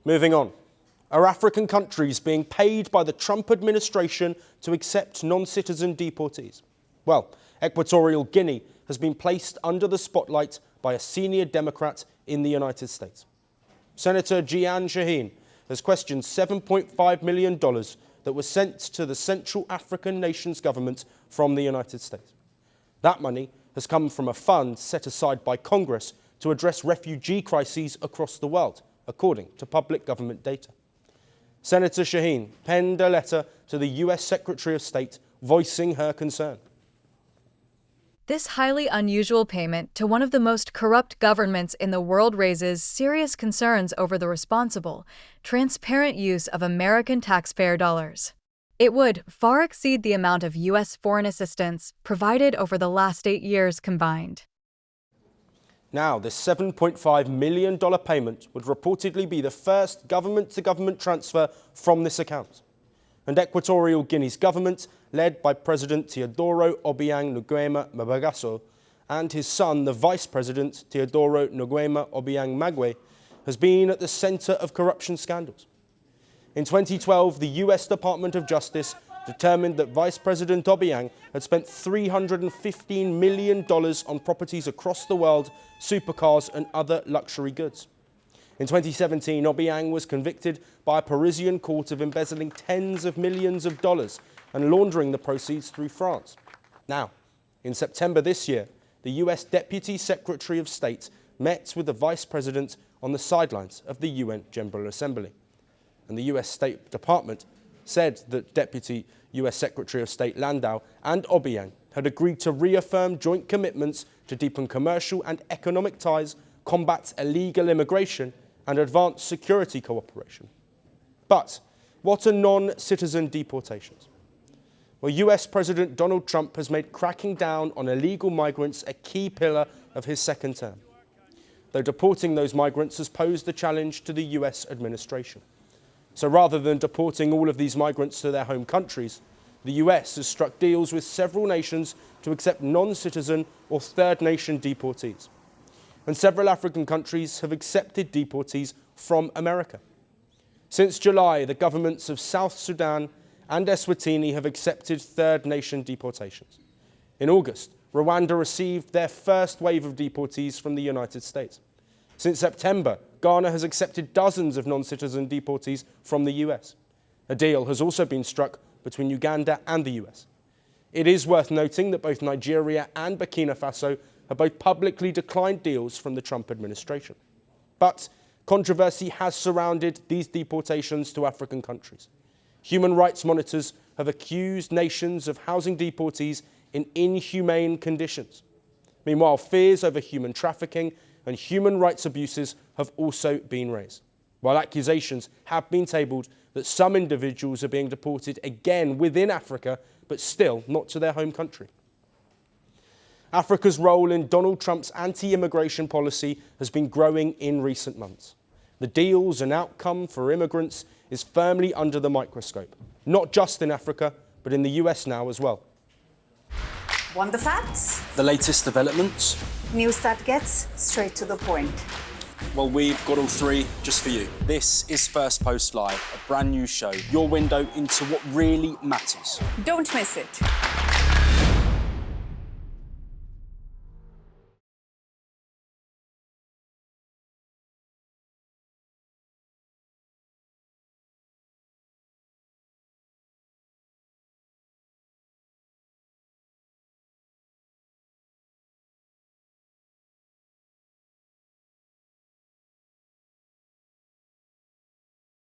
Moving on. Are African countries being paid by the Trump administration to accept non-citizen deportees? Well, Equatorial Guinea has been placed under the spotlight by a senior Democrat in the United States. Senator Jeanne Shaheen has questioned $7.5 million that was sent to the Central African nation's government from the United States. That money has come from a fund set aside by Congress to address refugee crises across the world, according to public government data. Senator Shaheen penned a letter to the US Secretary of State voicing her concern. This highly unusual payment to one of the most corrupt governments in the world raises serious concerns over the responsible, transparent use of American taxpayer dollars. It would far exceed the amount of US foreign assistance provided over the last 8 years combined. Now, this $7.5 million payment would reportedly be the first government-to-government transfer from this account. And Equatorial Guinea's government, led by President Teodoro Obiang Nguema Mabagaso, and his son, the Vice President Teodoro Nguema Obiang Magwe, has been at the centre of corruption scandals. In 2012, the US Department of Justice determined that Vice President Obiang had spent $315 million on properties across the world, supercars and other luxury goods. In 2017, Obiang was convicted by a Parisian court of embezzling tens of millions of dollars and laundering the proceeds through France. Now, in September this year, the US Deputy Secretary of State met with the Vice President on the sidelines of the UN General Assembly. And the US State Department said that Deputy US Secretary of State Landau and Obiang had agreed to reaffirm joint commitments to deepen commercial and economic ties, combat illegal immigration, and advance security cooperation. But what are non-citizen deportations? Well, US President Donald Trump has made cracking down on illegal migrants a key pillar of his second term, though deporting those migrants has posed a challenge to the US administration. So rather than deporting all of these migrants to their home countries, the US has struck deals with several nations to accept non-citizen or third nation deportees. And several African countries have accepted deportees from America. Since July, the governments of South Sudan and Eswatini have accepted third nation deportations. In August, Rwanda received their first wave of deportees from the United States. Since September, Ghana has accepted dozens of non-citizen deportees from the US. A deal has also been struck between Uganda and the US. It is worth noting that both Nigeria and Burkina Faso have both publicly declined deals from the Trump administration. But controversy has surrounded these deportations to African countries. Human rights monitors have accused nations of housing deportees in inhumane conditions. Meanwhile, fears over human trafficking and human rights abuses have also been raised, while accusations have been tabled that some individuals are being deported again within Africa, but still not to their home country. Africa's role in Donald Trump's anti-immigration policy has been growing in recent months. The deals and outcome for immigrants is firmly under the microscope, not just in Africa, but in the US now as well. Want the facts? The latest developments? News that gets straight to the point. Well, we've got all three just for you. This is Firstpost Live, a brand new show, your window into what really matters. Don't miss it.